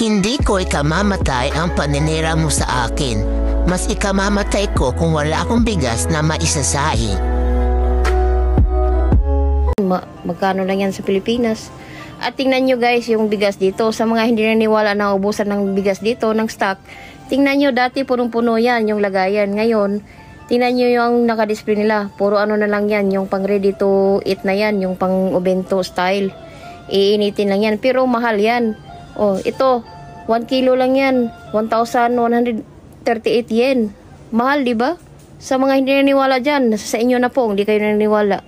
Hindi ko ikamamatay ang paninira mo sa akin. Mas ikamamatay ko kung wala akong bigas na maisasahi. Magkano lang yan sa Pilipinas? At tingnan nyo guys yung bigas dito. Sa mga hindi naniwala na ubusan ng bigas dito, ng stock. Tingnan nyo, dati punong-puno yan yung lagayan. Ngayon, tingnan nyo yung nakadisplay nila. Puro ano na lang yan, yung pang ready to eat na yan, yung pang obento style. Iinitin lang yan, pero mahal yan. Oh, ito, 1 kilo lang yan, 1,138 yen. Mahal, di ba? Sa mga hindi naniwala dyan, sa inyo na po, hindi kayo naniwala.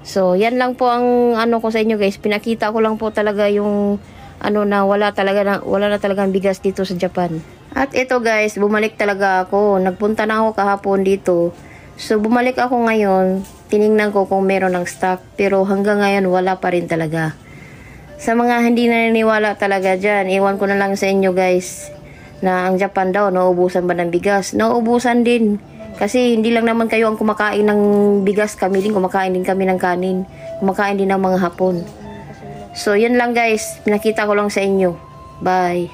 So, yan lang po ang ano ko sa inyo guys. Pinakita ko lang po talaga yung ano na wala na talagang bigas dito sa Japan. At ito guys, bumalik talaga ako. Nagpunta na ako kahapon dito. So, bumalik ako ngayon. Tiningnan ko kung meron ng stock. Pero hanggang ngayon, wala pa rin talaga. Sa mga hindi naniniwala talaga dyan, iwan ko na lang sa inyo guys, na ang Japan daw, nauubusan ba ng bigas? Nauubusan din. Kasi hindi lang naman kayo ang kumakain ng bigas, kami din kumakain din kami ng kanin. Kumakain din ng mga hapon. So, yun lang guys. Pinakita ko lang sa inyo. Bye.